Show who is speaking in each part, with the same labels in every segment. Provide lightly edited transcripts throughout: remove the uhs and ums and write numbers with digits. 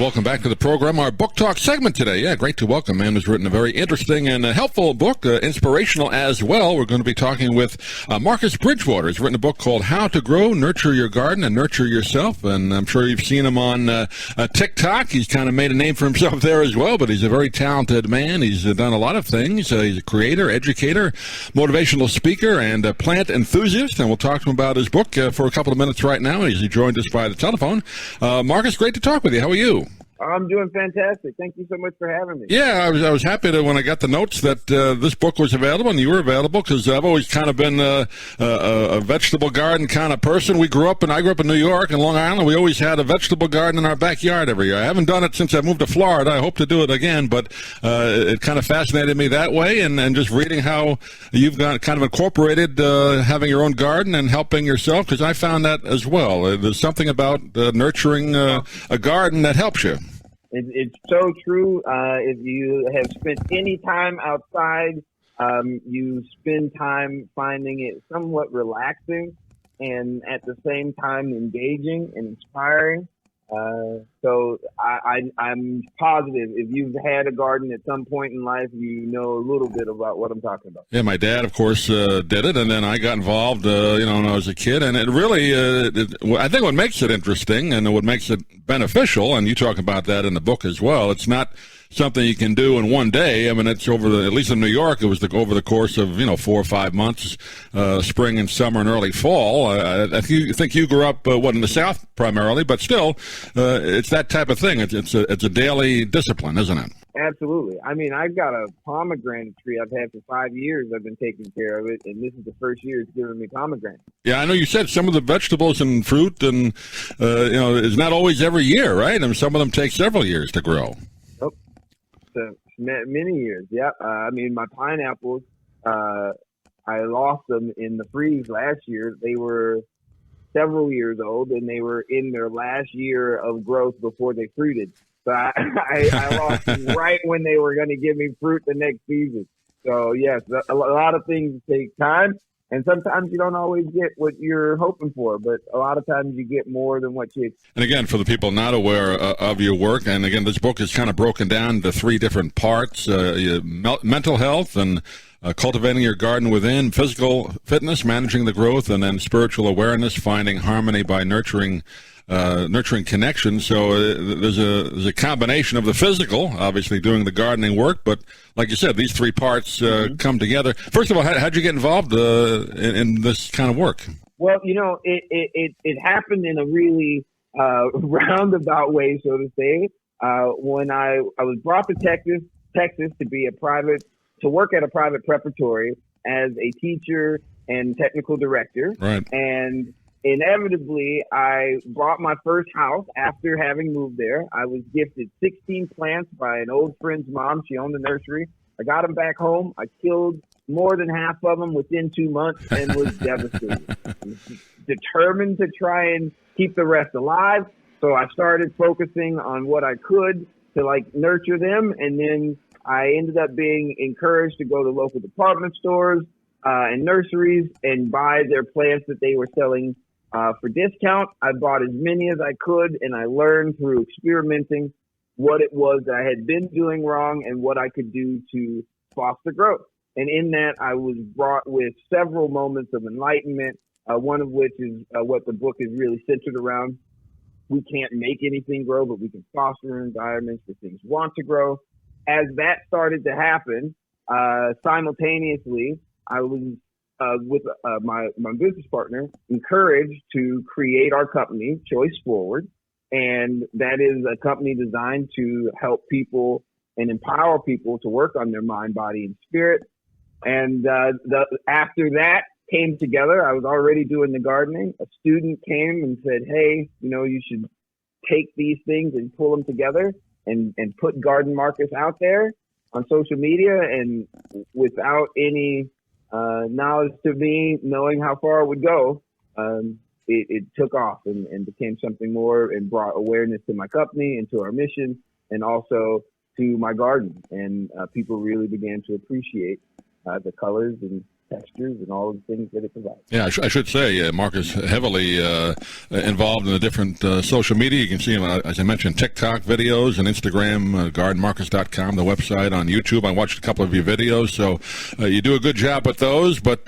Speaker 1: welcome back to the program. Our book talk segment today. Yeah, great to welcome. Man has written a very interesting and helpful book, inspirational as well. We're going to be talking with Marcus Bridgewater. He's written a book called How to Grow, Nurture Your Garden, and Nurture Yourself. And I'm sure you've seen him on TikTok. He's kind of made a name for himself there as well, but he's a very talented man. He's done a lot of things. He's a creator, educator, motivational speaker, and a plant enthusiast. And we'll talk to him about his book for a couple of minutes right now. He's joined us by the telephone. Marcus, great to talk with you. How are you?
Speaker 2: I'm doing fantastic. Thank you so much for having me.
Speaker 1: Yeah, I was happy to when I got the notes that this book was available and you were available, because I've always kind of been a vegetable garden kind of person. I grew up in New York and Long Island. We always had a vegetable garden in our backyard every year. I haven't done it since I moved to Florida. I hope to do it again, but it kind of fascinated me that way. And just reading how you've got kind of incorporated having your own garden and helping yourself, because I found that as well. There's something about nurturing a garden that helps you.
Speaker 2: It's so true. If you have spent any time outside, you spend time finding it somewhat relaxing and at the same time engaging and inspiring. So I'm positive if you've had a garden at some point in life, you know a little bit about what I'm talking about.
Speaker 1: Yeah, my dad, of course, did it, and then I got involved, when I was a kid. And it really, I think what makes it interesting and what makes it beneficial, and you talk about that in the book as well, it's not something you can do in one day. I mean, it's at least in New York, it was over the course of 4 or 5 months, spring and summer and early fall. I think you grew up in the South primarily, but still, it's that type of thing. It's a daily discipline, isn't it?
Speaker 2: Absolutely. I mean, I've got a pomegranate tree I've had for 5 years. I've been taking care of it, and this is the first year it's giving me pomegranate.
Speaker 1: Yeah, I know you said some of the vegetables and fruit, and is not always every year, right? And some of them take several years to grow.
Speaker 2: So many years, yeah. I mean, my pineapples, I lost them in the freeze last year. They were several years old, and they were in their last year of growth before they fruited. So I lost them right when they were going to give me fruit the next season. So, yes, a lot of things take time. And sometimes you don't always get what you're hoping for, but a lot of times you get more than what you expect.
Speaker 1: And again, for the people not aware of your work, and again, this book is kind of broken down into 3 different parts, mental health and cultivating your garden within, physical fitness, managing the growth, and then spiritual awareness, finding harmony by nurturing connection. So there's a combination of the physical, obviously doing the gardening work, but like you said, these 3 parts come together. First of all, how'd you get involved in this kind of work?
Speaker 2: Well, it happened in a really roundabout way, so to say. When I was brought to Texas to work at a private preparatory as a teacher and technical director,
Speaker 1: right?
Speaker 2: And inevitably, I bought my first house after having moved there. I was gifted 16 plants by an old friend's mom. She owned a nursery. I got them back home. I killed more than half of them within 2 months and was devastated. Determined to try and keep the rest alive. So I started focusing on what I could to nurture them. And then I ended up being encouraged to go to local department stores and nurseries and buy their plants that they were selling for discount. I bought as many as I could, and I learned through experimenting what it was that I had been doing wrong and what I could do to foster growth. And in that, I was brought with several moments of enlightenment, one of which is what the book is really centered around. We can't make anything grow, but we can foster environments where things want to grow. As that started to happen, simultaneously, I was with my business partner, encouraged to create our company, Choice Forward. And that is a company designed to help people and empower people to work on their mind, body, and spirit. And after that came together, I was already doing the gardening. A student came and said, hey, you should take these things and pull them together and put Garden Marcus out there on social media. And without any knowledge to me, knowing how far it would go, it took off and became something more and brought awareness to my company and to our mission and also to my garden. And people really began to appreciate the colors and textures, and all of the things that it provides.
Speaker 1: Yeah, I should say, Mark is heavily involved in the different social media. You can see him, as I mentioned, TikTok videos and Instagram, gardenmarcus.com, the website, on YouTube. I watched a couple of your videos, so you do a good job with those. But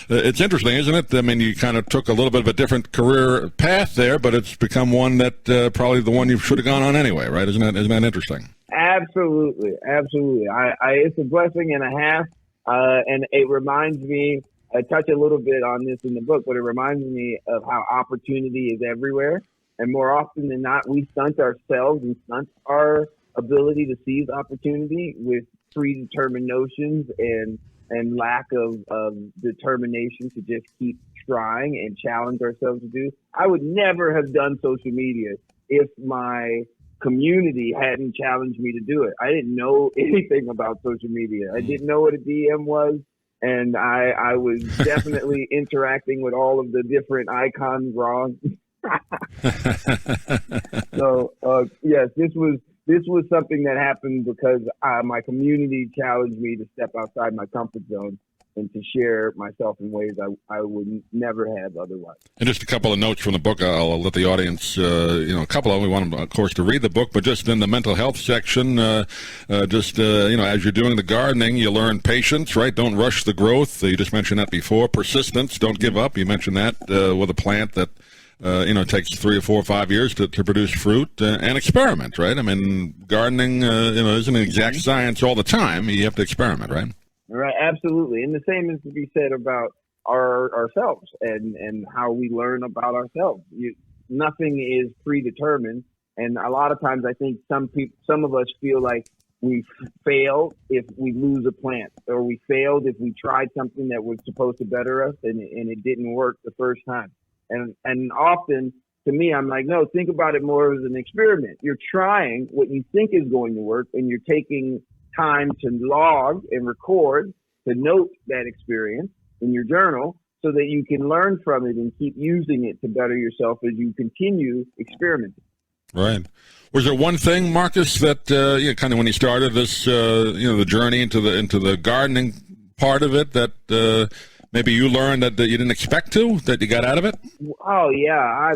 Speaker 1: it's interesting, isn't it? I mean, you kind of took a little bit of a different career path there, but it's become one that probably the one you should have gone on anyway, right? Isn't that interesting?
Speaker 2: Absolutely. It's a blessing and a half, and it reminds me. I touch a little bit on this in the book, but it reminds me of how opportunity is everywhere, and more often than not, we stunt ourselves and stunt our ability to seize opportunity with predetermined notions and lack of determination to just keep trying and challenge ourselves to do. I would never have done social media if my community hadn't challenged me to do it. I didn't know anything about social media. I didn't know what a DM was, and I was definitely interacting with all of the different icons wrong. So yes, this was something that happened because my community challenged me to step outside my comfort zone and to share myself in ways I would never have otherwise.
Speaker 1: And just a couple of notes from the book. I'll let the audience, a couple of them. We want them, of course, to read the book, but just in the mental health section, as you're doing the gardening, you learn patience, right? Don't rush the growth. You just mentioned that before. Persistence. Don't give up. You mentioned that with a plant that it takes 3 or 4 or 5 years to produce fruit, and experiment, right? I mean, gardening, isn't an exact science all the time. You have to experiment, right?
Speaker 2: Right, absolutely. And the same is to be said about ourselves and how we learn about ourselves. Nothing is predetermined. And a lot of times I think some of us feel like we fail if we lose a plant, or we failed if we tried something that was supposed to better us and it didn't work the first time. And often, to me, I'm like, no, think about it more as an experiment. You're trying what you think is going to work, and you're taking time to log and record, to note that experience in your journal so that you can learn from it and keep using it to better yourself as you continue experimenting.
Speaker 1: Right. Was there one thing, Marcus, that kind of when you started this, the journey into the gardening part of it, that maybe you learned that you didn't expect that you got out of it?
Speaker 2: Oh yeah,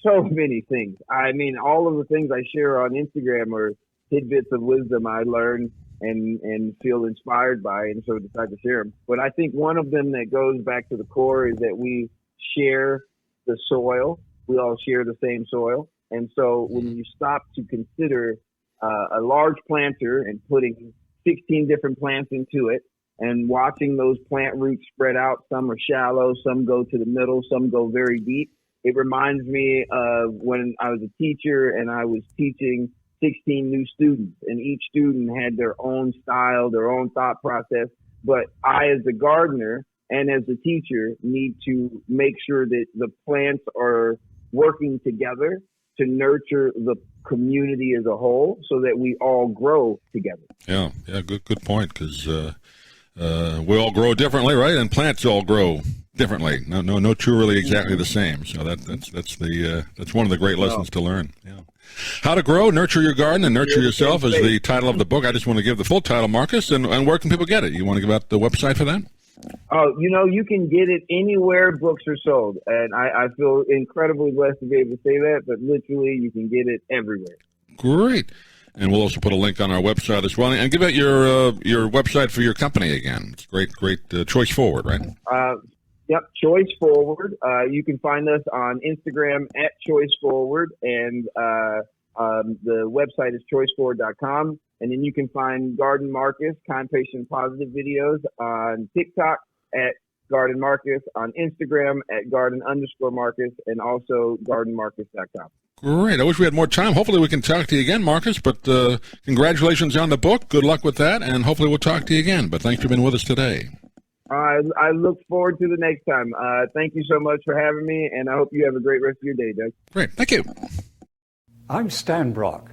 Speaker 2: so many things. I mean, all of the things I share on Instagram are tidbits of wisdom I learned and feel inspired by, and so decide to share them. But I think one of them that goes back to the core is that we share the soil. We all share the same soil. And so when you stop to consider a large planter and putting 16 different plants into it and watching those plant roots spread out, some are shallow, some go to the middle, some go very deep. It reminds me of when I was a teacher and I was teaching 16 new students, and each student had their own style, their own thought process. But I, as the gardener and as the teacher, need to make sure that the plants are working together to nurture the community as a whole so that we all grow together. Yeah,
Speaker 1: good point, because we all grow differently, right? And plants all grow differently. No two really exactly the same. So that's one of the great lessons to learn. Yeah. How to Grow, Nurture Your Garden, and Nurture Yourself is the title of the book. I just want to give the full title, Marcus, and where can people get it? You want to give out the website for that?
Speaker 2: Oh, you can get it anywhere books are sold. And I feel incredibly blessed to be able to say that, but literally you can get it everywhere.
Speaker 1: Great. And we'll also put a link on our website as well. And give out your website for your company again. It's great, Choice Forward, right?
Speaker 2: Yep, Choice Forward. You can find us on Instagram at Choice Forward, and the website is choiceforward.com. And then you can find Garden Marcus, Kind, Patient, Positive videos on TikTok at Garden Marcus, on Instagram at Garden_Marcus, and also gardenmarcus.com.
Speaker 1: Great. I wish we had more time. Hopefully we can talk to you again, Marcus, but congratulations on the book. Good luck with that, and hopefully we'll talk to you again. But thanks for being with us today.
Speaker 2: I look forward to the next time. Thank you so much for having me, and I hope you have a great rest of your day, Doug.
Speaker 1: Great. Thank you.
Speaker 3: I'm Stan Brock.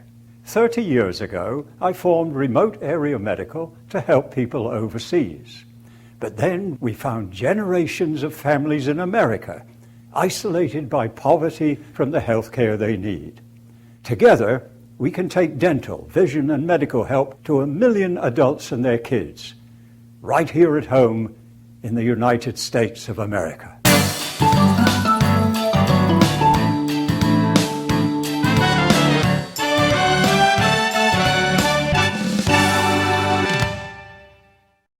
Speaker 3: 30 years ago, I formed Remote Area Medical to help people overseas. But then we found generations of families in America isolated by poverty from the health care they need. Together, we can take dental, vision, and medical help to 1 million adults and their kids, right here at home in the United States of America.